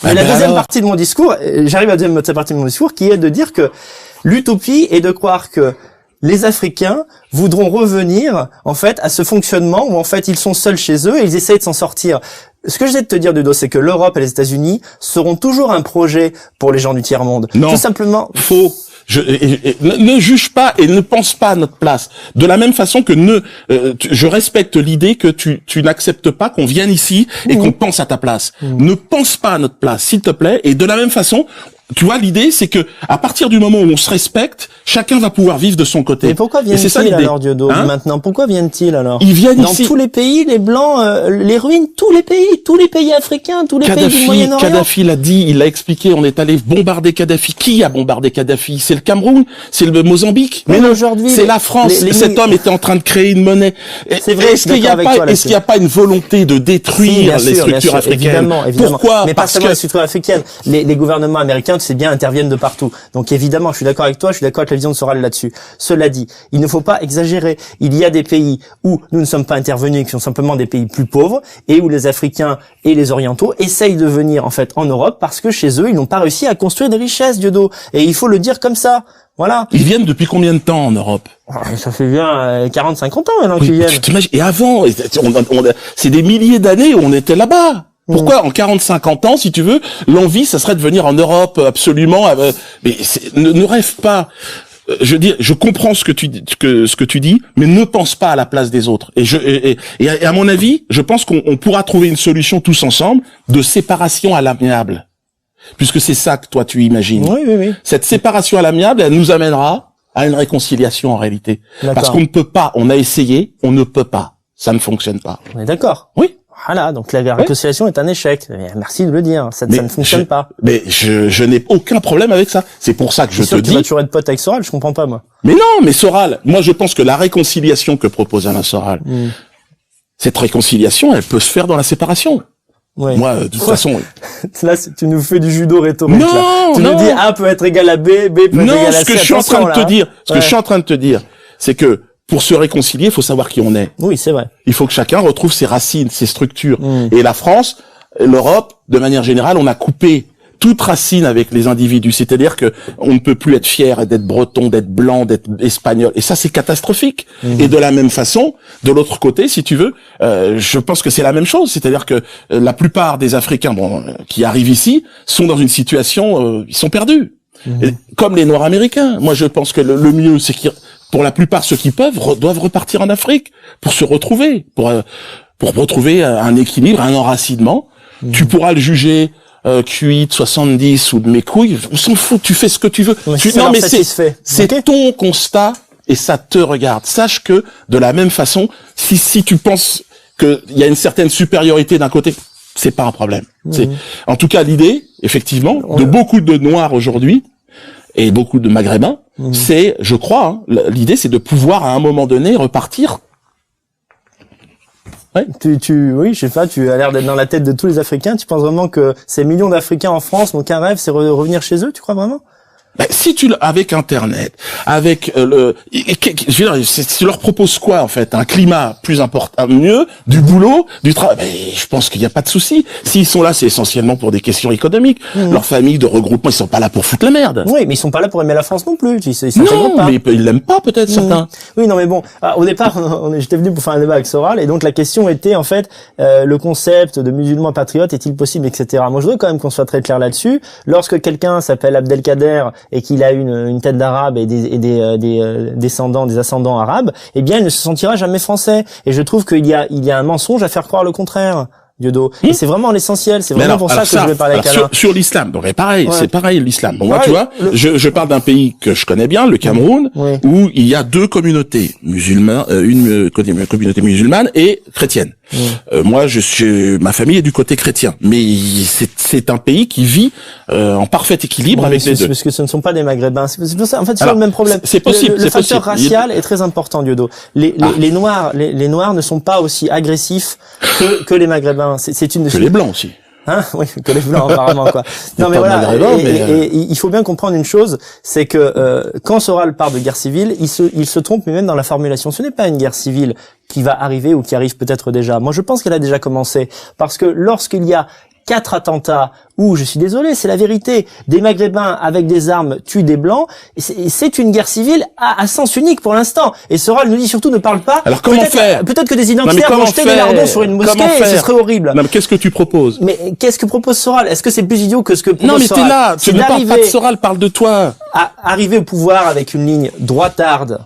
Mais la deuxième partie de mon discours, j'arrive à la deuxième partie de mon discours, qui est de dire que l'utopie est de croire que les Africains voudront revenir, en fait, à ce fonctionnement où, en fait, ils sont seuls chez eux et ils essayent de s'en sortir. Ce que j'essaie de te dire, Dudo, c'est que l'Europe et les États-Unis seront toujours un projet pour les gens du tiers-monde. Non. Tout simplement. Faux. Ne juge pas et ne pense pas à notre place. De la même façon que je respecte l'idée que tu n'acceptes pas qu'on vienne ici et qu'on pense à ta place. Ne pense pas à notre place, s'il te plaît. Et de la même façon, tu vois, l'idée, c'est que à partir du moment où on se respecte, chacun va pouvoir vivre de son côté. Mais pourquoi viennent-ils alors, Diodo, maintenant? Pourquoi viennent-ils alors? Ils viennent dans ici. Tous les pays, les Blancs, les ruinent tous les pays africains, tous les pays du Moyen-Orient. Kadhafi l'a dit, il l'a expliqué, on est allé bombarder Kadhafi. Qui a bombardé Kadhafi? C'est le Cameroun? C'est le Mozambique? Mais non, aujourd'hui, c'est la France. Cet homme était en train de créer une monnaie. C'est vrai, est-ce qu'il n'y a pas une volonté de détruire les structures africaines? Évidemment. Pourquoi? Mais pas seulement les structures africaines. Les gouvernements américains, tu sais bien, interviennent de partout. Donc évidemment, je suis d'accord avec toi, je suis d'accord avec la vision de Soral là-dessus. Cela dit, il ne faut pas exagérer. Il y a des pays où nous ne sommes pas intervenus, qui sont simplement des pays plus pauvres, et où les Africains et les Orientaux essayent de venir en fait en Europe parce que chez eux, ils n'ont pas réussi à construire des richesses, Diodo. Et il faut le dire comme ça. Voilà. Ils viennent depuis combien de temps en Europe? Ça fait bien 40-50 ans maintenant qu'ils viennent. Tu t'imagines? Et avant, c'est des milliers d'années où on était là-bas. Pourquoi en 40-50 ans, si tu veux, l'envie, ça serait de venir en Europe absolument. Mais ne rêve pas. Je veux dire, je comprends ce que tu dis, mais ne pense pas à la place des autres. Et à mon avis, je pense qu'on pourra trouver une solution tous ensemble de séparation à l'amiable, puisque c'est ça que toi tu imagines. Oui. Cette séparation à l'amiable, elle nous amènera à une réconciliation en réalité, parce qu'on ne peut pas. On a essayé, on ne peut pas. Ça ne fonctionne pas. On est d'accord. Oui. Voilà, donc la réconciliation est un échec. Merci de le dire, ça ne fonctionne pas. Mais je n'ai aucun problème avec ça. C'est pour ça que je te dis... Tu vas toujours être pote avec Soral, je comprends pas, moi. Mais non, mais Soral, moi je pense que la réconciliation que propose Alain Soral, cette réconciliation, elle peut se faire dans la séparation. Ouais. Moi, de toute façon... Là, tu nous fais du judo rhétorique. Non, tu nous dis A peut être égal à B, B peut être égal à C. Ce que je suis en train de te dire, c'est que pour se réconcilier, il faut savoir qui on est. Oui, c'est vrai. Il faut que chacun retrouve ses racines, ses structures. Et la France, l'Europe, de manière générale, on a coupé toute racine avec les individus. C'est-à-dire que on ne peut plus être fier d'être breton, d'être blanc, d'être espagnol. Et ça, c'est catastrophique. Et de la même façon, de l'autre côté, si tu veux, je pense que c'est la même chose. C'est-à-dire que la plupart des Africains, qui arrivent ici, sont dans une situation, ils sont perdus. Et, comme les Noirs américains. Moi, je pense que le mieux, c'est pour la plupart, ceux qui peuvent doivent repartir en Afrique pour se retrouver, pour retrouver un équilibre, un enracinement. Tu pourras le juger Q8, 70 ou de mes couilles. On s'en fout. Tu fais ce que tu veux. C'est ton constat et ça te regarde. Sache que de la même façon, si tu penses qu'il y a une certaine supériorité d'un côté, c'est pas un problème. En tout cas, l'idée, effectivement, de beaucoup de Noirs aujourd'hui et beaucoup de Maghrébins, c'est, je crois, l'idée, c'est de pouvoir à un moment donné repartir. Ouais. Oui, je sais pas, tu as l'air d'être dans la tête de tous les Africains. Tu penses vraiment que ces millions d'Africains en France n'ont qu'un rêve, c'est revenir chez eux, tu crois vraiment? Si avec Internet, avec je veux dire, tu leur proposes quoi en fait? Un climat plus important, mieux, du boulot, du travail. Je pense qu'il n'y a pas de souci. S'ils sont là, c'est essentiellement pour des questions économiques. Leur famille de regroupement, ils sont pas là pour foutre la merde. Oui, mais ils sont pas là pour aimer la France non plus. Non, mais ils l'aiment pas peut-être certains. Oui, non, mais bon, au départ, j'étais venu pour faire un débat avec Soral, et donc la question était en fait le concept de musulman patriote est-il possible, etc. Moi, je voudrais quand même qu'on soit très clair là-dessus. Lorsque quelqu'un s'appelle Abdelkader et qu'il a une tête d'arabe et des ascendants arabes, eh bien, il ne se sentira jamais français. Et je trouve qu'il y a un mensonge à faire croire le contraire. Diodo. Et c'est vraiment l'essentiel. C'est vraiment pour ça que je vais parler avec Alain. Sur l'islam, donc pareil, c'est pareil l'islam. Bon, moi, tu vois, je parle d'un pays que je connais bien, le Cameroun, où il y a deux communautés musulmanes, une communauté musulmane et chrétienne. Moi, ma famille est du côté chrétien, mais c'est un pays qui vit en parfait équilibre avec les deux. Parce que ce ne sont pas des Maghrébins. C'est pour ça, en fait, c'est le même problème. C'est possible. Le facteur racial est très important, Diodo. Les Noirs ne sont pas aussi agressifs que les Maghrébins. Que les Blancs aussi. Oui, que les Blancs apparemment quoi. Non mais voilà. Et il faut bien comprendre une chose, c'est que quand Soral parle de guerre civile, il se trompe, mais même dans la formulation. Ce n'est pas une guerre civile qui va arriver ou qui arrive peut-être déjà. Moi, je pense qu'elle a déjà commencé, parce que lorsqu'il y a 4 attentats où, je suis désolé, c'est la vérité, des Maghrébins avec des armes tuent des Blancs, et c'est une guerre civile à sens unique pour l'instant. Et Soral nous dit surtout ne parle pas. Alors comment faire? Peut-être que des identitaires vont jeter des lardons sur une mosquée, et ce serait horrible. Non, mais qu'est-ce que tu proposes? Mais qu'est-ce que propose Soral? Est-ce que c'est plus idiot que ce que propose Soral? Non, mais t'es là, tu ne parles pas de Soral, parle de toi. Arriver au pouvoir avec une ligne droitarde,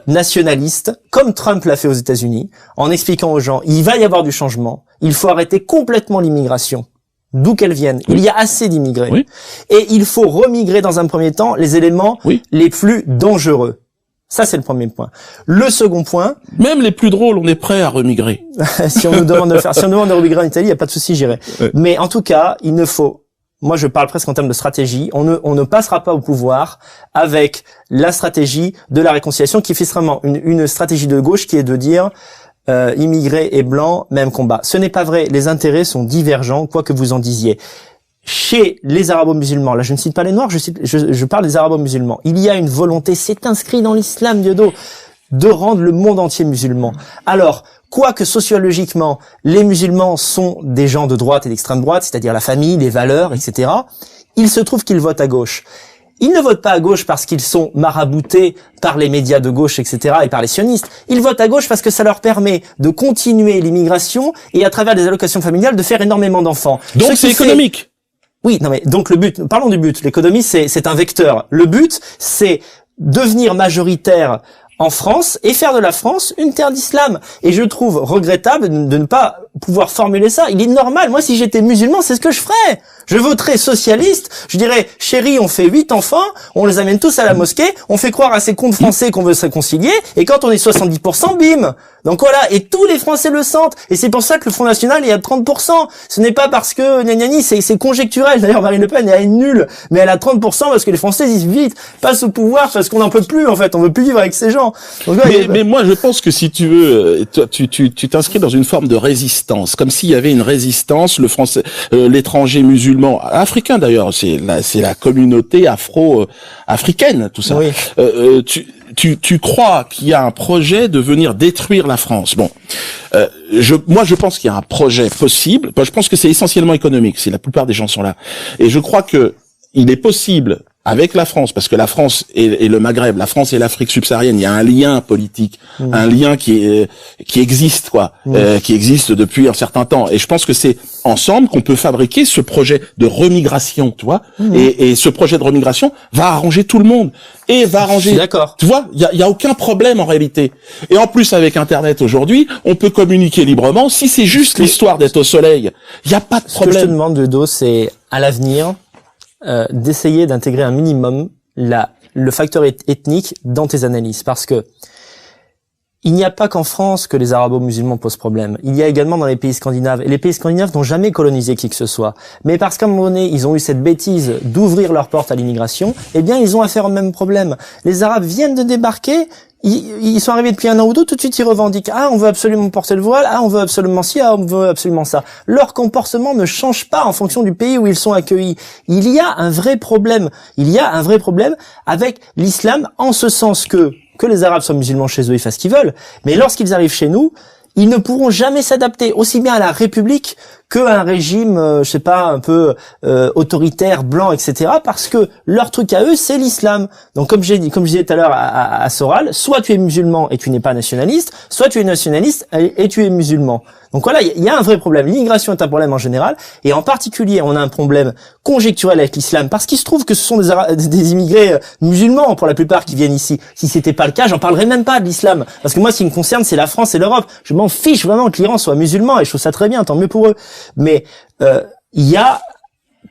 nationaliste, comme Trump l'a fait aux États-Unis, en expliquant aux gens, il va y avoir du changement, il faut arrêter complètement l'immigration, d'où qu'elle vienne. Oui. Il y a assez d'immigrés. Oui. Et il faut remigrer dans un premier temps les éléments les plus dangereux. Ça, c'est le premier point. Le second point... Même les plus drôles, on est prêt à remigrer. Si on nous demande de remigrer en Italie, il n'y a pas de souci, j'irai. Ouais. Mais en tout cas, il ne faut... Moi, je parle presque en termes de stratégie. On ne passera pas au pouvoir avec la stratégie de la réconciliation qui est vraiment une stratégie de gauche qui est de dire immigrés et blancs, même combat. Ce n'est pas vrai. Les intérêts sont divergents, quoi que vous en disiez. Chez les arabo-musulmans, là je ne cite pas les noirs, je parle des arabo-musulmans. Il y a une volonté, c'est inscrit dans l'islam, Diodo, de rendre le monde entier musulman. Alors, quoique sociologiquement, les musulmans sont des gens de droite et d'extrême droite, c'est-à-dire la famille, les valeurs, etc., il se trouve qu'ils votent à gauche. Ils ne votent pas à gauche parce qu'ils sont maraboutés par les médias de gauche, etc., et par les sionistes. Ils votent à gauche parce que ça leur permet de continuer l'immigration et à travers des allocations familiales de faire énormément d'enfants. Donc c'est économique. Oui, non mais donc le but, parlons du but. L'économie, c'est un vecteur. Le but, c'est devenir majoritaire en France et faire de la France une terre d'islam. Et je trouve regrettable de ne pas pouvoir formuler ça. Il est normal. Moi, si j'étais musulman, c'est ce que je ferais. Je voterais socialiste. Je dirais, chérie, on fait 8 enfants, on les amène tous à la mosquée, on fait croire à ces cons français qu'on veut se réconcilier, et quand on est 70%, bim. Donc voilà, et tous les Français le sentent. Et c'est pour ça que le Front National est à 30%. Ce n'est pas parce que, gna c'est conjecturel. D'ailleurs, Marine Le Pen, elle est nulle. Mais elle a 30% parce que les Français disent vite, passe au pouvoir parce qu'on n'en peut plus, en fait. On veut plus vivre avec ces gens. Donc, ouais, mais moi, je pense que si tu veux, tu t'inscris dans une forme de résistance. Comme s'il y avait une résistance, le français, l'étranger musulman, africain d'ailleurs, c'est la communauté africaine, tout ça. Oui. Tu crois qu'il y a un projet de venir détruire la France. Bon, moi je pense qu'il y a un projet possible. Je pense que c'est essentiellement économique, si la plupart des gens sont là. Et je crois que il est possible avec la France, parce que la France et le Maghreb, la France et l'Afrique subsaharienne, il y a un lien politique, un lien qui existe, quoi, qui existe depuis un certain temps. Et je pense que c'est ensemble qu'on peut fabriquer ce projet de remigration, tu vois. Et ce projet de remigration va arranger tout le monde et va arranger. D'accord. Tu vois, il y a aucun problème en réalité. Et en plus avec Internet aujourd'hui, on peut communiquer librement. Si c'est juste l'histoire d'être au soleil, il y a pas de problème. Ce que je te demande, Dodo, c'est à l'avenir. D'essayer d'intégrer un minimum le facteur ethnique dans tes analyses, parce que il n'y a pas qu'en France que les arabo-musulmans posent problème. Il y a également dans les pays scandinaves. Et les pays scandinaves n'ont jamais colonisé qui que ce soit. Mais parce qu'à un moment donné, ils ont eu cette bêtise d'ouvrir leurs portes à l'immigration, eh bien, ils ont affaire au même problème. Les Arabes viennent de débarquer, ils sont arrivés depuis un an ou deux, tout de suite ils revendiquent. Ah, on veut absolument porter le voile, ah, on veut absolument ci, ah, on veut absolument ça. Leur comportement ne change pas en fonction du pays où ils sont accueillis. Il y a un vrai problème. Il y a un vrai problème avec l'islam, en ce sens que les Arabes soient musulmans chez eux, ils fassent ce qu'ils veulent. Mais lorsqu'ils arrivent chez nous, ils ne pourront jamais s'adapter aussi bien à la République qu'à un régime, je sais pas, un peu autoritaire, blanc, etc. Parce que leur truc à eux, c'est l'islam. Donc comme je disais tout à l'heure à Soral, soit tu es musulman et tu n'es pas nationaliste, soit tu es nationaliste et tu es musulman. Donc voilà, il y a un vrai problème. L'immigration est un problème en général, et en particulier, on a un problème conjecturel avec l'islam, parce qu'il se trouve que ce sont des immigrés musulmans pour la plupart qui viennent ici. Si c'était pas le cas, j'en parlerais même pas de l'islam, parce que moi, ce qui me concerne, c'est la France et l'Europe. Je m'en fiche vraiment que l'Iran soit musulman, et je trouve ça très bien, tant mieux pour eux. Mais il y a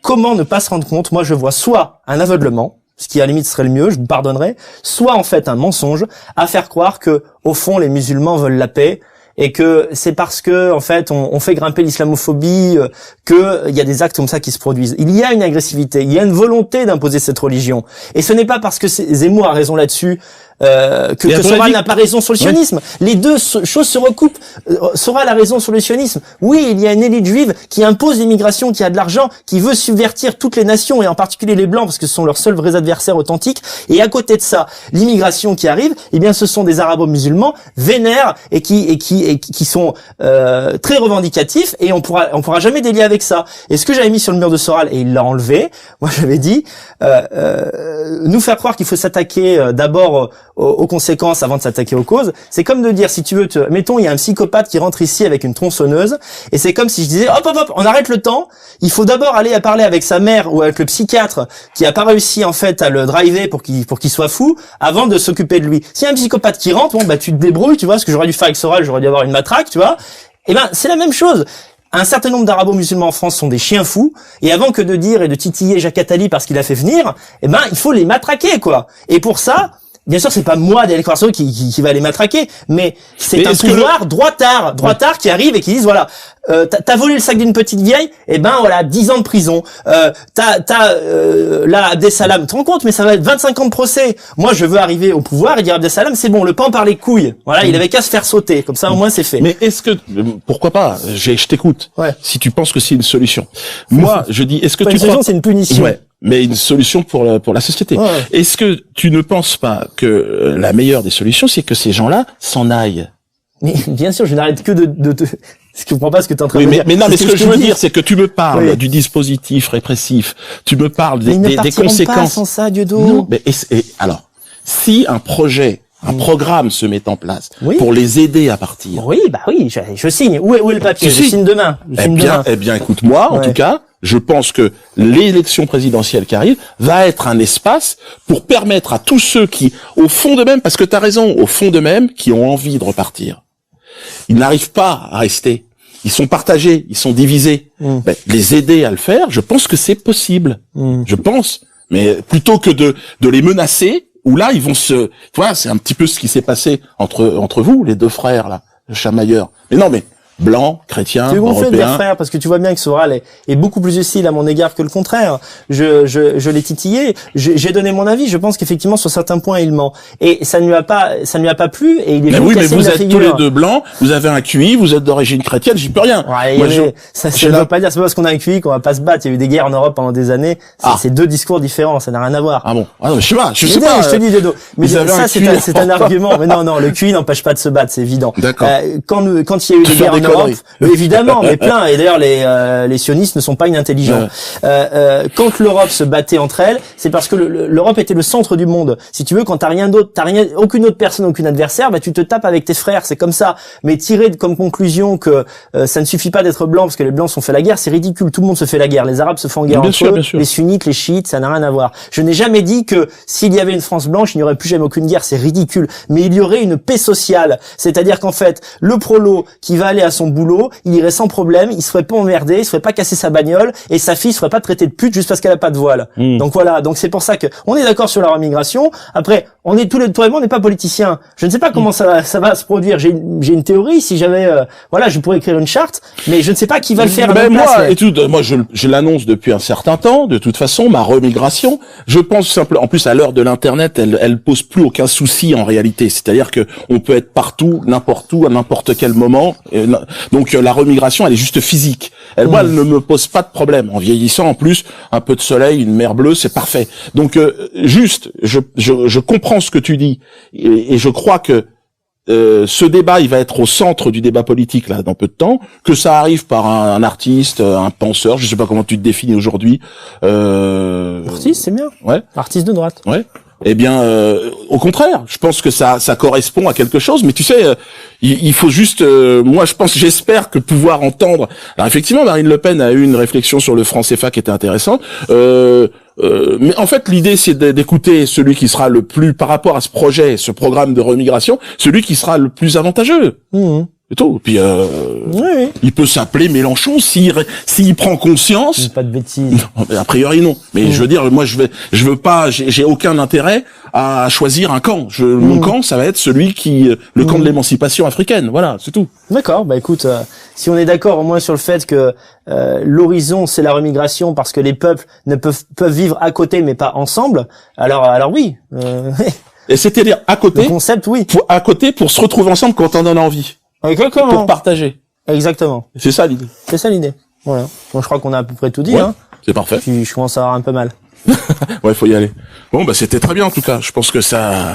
comment ne pas se rendre compte. Moi, je vois soit un aveuglement, ce qui à la limite serait le mieux, je vous pardonnerai, soit en fait un mensonge à faire croire que au fond les musulmans veulent la paix, et que c'est parce que en fait on fait grimper l'islamophobie que il y a des actes comme ça qui se produisent. Il y a une agressivité, il y a une volonté d'imposer cette religion, et ce n'est pas parce que Zemmour a raison là-dessus que Soral n'a pas raison sur le sionisme. Oui. Les deux choses se recoupent. Soral a raison sur le sionisme. Oui, il y a une élite juive qui impose l'immigration, qui a de l'argent, qui veut subvertir toutes les nations et en particulier les blancs parce que ce sont leurs seuls vrais adversaires authentiques. Et à côté de ça, l'immigration qui arrive, eh bien, ce sont des arabo-musulmans vénères et qui sont très revendicatifs et on pourra jamais délier avec ça. Et ce que j'avais mis sur le mur de Soral et il l'a enlevé, moi j'avais dit nous faire croire qu'il faut s'attaquer d'abord aux conséquences avant de s'attaquer aux causes. C'est comme de dire, si tu veux, mettons, il y a un psychopathe qui rentre ici avec une tronçonneuse, et c'est comme si je disais, hop, on arrête le temps, il faut d'abord aller à parler avec sa mère ou avec le psychiatre qui a pas réussi, en fait, à le driver pour qu'il soit fou, avant de s'occuper de lui. S'il y a un psychopathe qui rentre, bon, bah, tu te débrouilles, tu vois, ce que j'aurais dû faire avec Soral, j'aurais dû avoir une matraque, tu vois. Eh ben, c'est la même chose. Un certain nombre d'arabo-musulmans en France sont des chiens fous, et avant que de dire et de titiller Jacques Attali parce qu'il a fait venir, eh ben, il faut les matraquer, quoi. Et pour ça, bien sûr, c'est pas moi, Daniel Corso, qui va les matraquer, mais c'est un pouvoir droitard qui arrive et qui dit, voilà, t'as volé le sac d'une petite vieille, eh ben, voilà, 10 ans de prison. Là, Abdeslam, tu te rends compte, mais ça va être 25 ans de procès. Moi, je veux arriver au pouvoir et dire Abdeslam, c'est bon, le pan par les couilles. Voilà, il avait qu'à se faire sauter. Comme ça, au moins, c'est fait. Mais est-ce que, pourquoi pas? Je t'écoute. Ouais. Si tu penses que c'est une solution. Moi, je dis, est-ce que tu penses... Une solution, c'est une punition. Ouais. Mais une solution pour la société. Ouais. Est-ce que tu ne penses pas que la meilleure des solutions, c'est que ces gens-là s'en aillent? Mais bien sûr, je n'arrête que de je comprends pas ce que tu es en train de dire. Mais non, mais ce que je veux dire, c'est que tu me parles du dispositif répressif, tu me parles des conséquences. Pas sans ça, Dieudo. Non, mais alors, si un programme se met en place pour les aider à partir. Oui, bah oui, je signe. Où est le papier? Je signe demain. Eh bien, écoute, moi, en tout cas, je pense que l'élection présidentielle qui arrive va être un espace pour permettre à tous ceux qui, au fond d'eux-mêmes, parce que t'as raison, au fond d'eux-mêmes, qui ont envie de repartir, ils n'arrivent pas à rester. Ils sont partagés, ils sont divisés. Les aider à le faire, je pense que c'est possible. Je pense. Mais plutôt que de les menacer, où là, ils vont tu vois, c'est un petit peu ce qui s'est passé entre vous, les deux frères, là, le chamailleur. Mais non, mais blanc, chrétien, européen. Frère, parce que tu vois bien que Soral est beaucoup plus utile à mon égard que le contraire. Je l'ai titillé, j'ai donné mon avis. Je pense qu'effectivement sur certains points il ment. Et ça ne lui a pas plu. Et il est venu casser mais vous êtes figure. Tous les deux blancs, vous avez un QI, vous êtes d'origine chrétienne, j'y peux rien. Ouais, moi, ça ne veut pas dire c'est pas parce qu'on a un QI qu'on va pas se battre. Il y a eu des guerres en Europe pendant des années. C'est deux discours différents, ça n'a rien à voir. Ah bon. Ah non, je sais pas. Je te dis Dedo. Mais ça c'est un argument. Mais non, le QI n'empêche pas de se battre, c'est évident. D'accord. Quand il y a eu des guerres en Europe, évidemment, mais plein. Et d'ailleurs, les sionistes ne sont pas inintelligents. Quand l'Europe se battait entre elles, c'est parce que l'Europe était le centre du monde. Si tu veux, quand t'as rien d'autre, aucune autre personne, aucun adversaire, bah tu te tapes avec tes frères. C'est comme ça. Mais tirer comme conclusion que ça ne suffit pas d'être blanc parce que les blancs se sont fait la guerre, c'est ridicule. Tout le monde se fait la guerre. Les Arabes se font guerre entre eux. Les sunnites, les chiites, ça n'a rien à voir. Je n'ai jamais dit que s'il y avait une France blanche, il n'y aurait plus jamais aucune guerre. C'est ridicule. Mais il y aurait une paix sociale. C'est-à-dire qu'en fait, le prolo qui va aller à son boulot, il irait sans problème, il se ferait pas emmerder, il se ferait pas casser sa bagnole, et sa fille se ferait pas traiter de pute juste parce qu'elle a pas de voile. Donc voilà, donc c'est pour ça que on est d'accord sur la remigration. Après, on est toi et moi, on n'est pas politiciens. Je ne sais pas comment ça va se produire. J'ai une théorie. Si j'avais, je pourrais écrire une charte, mais je ne sais pas qui va le faire à ma place. Moi, je l'annonce depuis un certain temps. De toute façon, ma remigration, je pense simplement. En plus, à l'heure de l'internet, elle pose plus aucun souci en réalité. C'est-à-dire que on peut être partout, n'importe où, à n'importe quel moment. Donc la remigration, elle est juste physique. Moi, elle ne me pose pas de problème. En vieillissant, en plus, un peu de soleil, une mer bleue, c'est parfait. Donc je comprends ce que tu dis et je crois que ce débat, il va être au centre du débat politique là dans peu de temps. Que ça arrive par un artiste, un penseur, je sais pas comment tu te définis aujourd'hui. Artiste, c'est bien. Ouais. Artiste de droite. Ouais. Eh bien, au contraire, je pense que ça correspond à quelque chose. Mais tu sais, il faut juste, moi, j'espère que pouvoir entendre. Alors effectivement, Marine Le Pen a eu une réflexion sur le franc CFA qui était intéressante. Mais en fait, l'idée, c'est d'écouter celui qui sera le plus, par rapport à ce projet, ce programme de remigration, celui qui sera le plus avantageux. Et tout. Puis il peut s'appeler Mélenchon s'il prend conscience. Pas de bêtises. Non, a priori non. Mais je veux dire, moi je veux pas, j'ai aucun intérêt à choisir un camp. Mon camp, ça va être celui le camp de l'émancipation africaine. Voilà, c'est tout. D'accord. Bah écoute, si on est d'accord au moins sur le fait que l'horizon c'est la remigration parce que les peuples peuvent vivre à côté mais pas ensemble. Alors oui. Et c'est-à-dire à Le côté, concept, oui. pour se retrouver ensemble quand on en a envie, Exactement. pour partager. Exactement. C'est ça l'idée. C'est ça l'idée. Voilà. Bon, je crois qu'on a à peu près tout dit, Ouais, hein. c'est parfait. Puis je commence à avoir un peu mal. Ouais, faut y aller. Bon, bah c'était très bien en tout cas. Je pense que ça.